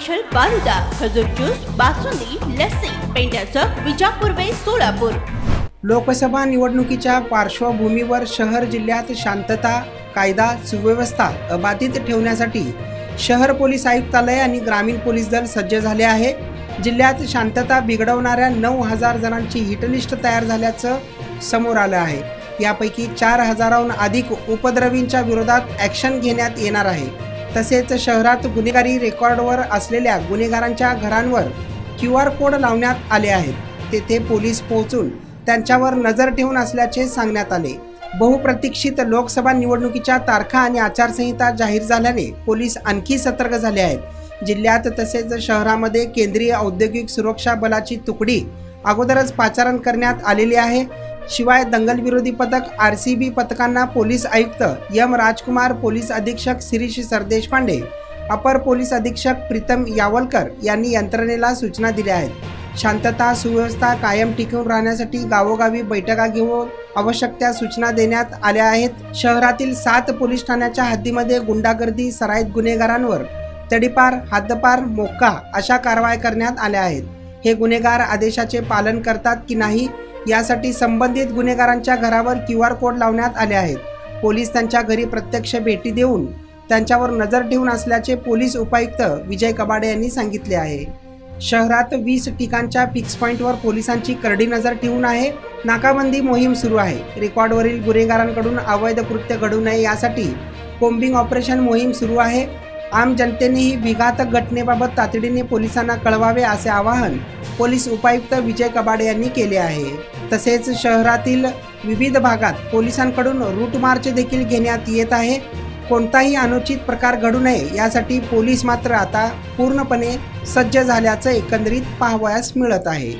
Special falooda, खजूर juice, basundi, lassi, पेंड्याचं Vijapur वे सोलापूर। लोकसभा निवडणुकीच्या पार्श्वभूमीवर शहर जिल्ह्यात शांतता, कायदा सुव्यवस्था अबाधित ठेवण्यासाठी शहर पोलीस आयुक्तालय आणि ग्रामीण पोलीस दल सज्ज झाले आहे। जिल्ह्यात शांतता बिघडवणाऱ्या 9,000 जणांची हिटलिस्ट तयार झाल्याचं समोर आलं आहे। यापैकी 4,000हून अधिक उपद्रवींच्या विरोधात ॲक्शन घेण्यात येणार आहे। तसेच शहरात गुन्हेगारी रेकॉर्डवर असलेल्या गुन्हेगारांच्या घरांवर QR कोड लावण्यात आले आहेत। तेथे पोलीस पोहोचून त्यांच्यावर नजर ठेवून असल्याचे सांगण्यात आले। बहुप्रतीक्षित लोकसभा निवडणुकीच्या तारखा आणि आचारसंहिता जाहीर झाल्याने पोलीस आणखी सतर्क झाले आहेत। जिल्ह्यात तसेच शहरामध्ये केंद्रीय औद्योगिक सुरक्षा बलाची तुकडी अगोदरच पाचारण करण्यात आलेली आहे। शिवाय दंगलविरोधी पथक RCB पथकांना पोलीस आयुक्त M राजकुमार, पोलीस अधीक्षक शिरीष सरदेशपांडे, अपर पोलीस अधीक्षक प्रीतम यावलकर यांनी यंत्रणेला सूचना दिल्या आहेत। शांतता सुव्यवस्था कायम टिकून राहण्यासाठी गावोगावी बैठका घेऊन आवश्यक त्या सूचना देण्यात आल्या आहेत। शहरातील 7 पोलीस ठाण्याच्या हद्दीमध्ये गुंडागर्दी, सराईत गुन्हेगारांवर तडीपार, हद्दपार, मोक्का अशा कारवाया करण्यात आल्या आहेत। हे गुन्हेगार आदेशाचे पालन करतात की नाही यासाठी संबंधित गुन्हेगारांच्या घरावर QR कोड लावण्यात आले आहेत। पोलीस त्यांच्या घरी प्रत्यक्ष भेटी देऊन त्यांच्यावर नजर ठेवून असल्याचे पोलीस उपायुक्त विजय कबाडे यांनी सांगितले आहे। शहरात 20 ठिकाणच्या फिक्स पॉईंटवर पोलिसांची करडी नजर ठेवून आहे। नाकाबंदी मोहीम सुरू आहे। रेकॉर्डवरील गुन्हेगारांकडून अवैध कृत्य घडू नये यासाठी कोम्बिंग ऑपरेशन मोहीम सुरू आहे। आम जनतेनेही विघातक घटनेबाबत तातडीने पोलिसांना कळवावे असे आवाहन पोलीस उपायुक्त विजय कबाडे यांनी केले आहे। तसेच शहरातील विविध भागात पोलिसांकडून रूट मार्च देखील घेण्यात येत आहे। कोणताही अनुचित प्रकार घडू नये यासाठी पोलीस मात्र आता पूर्णपणे सज्ज झाल्याचं एकंदरीत पाहावयास मिळत आहे।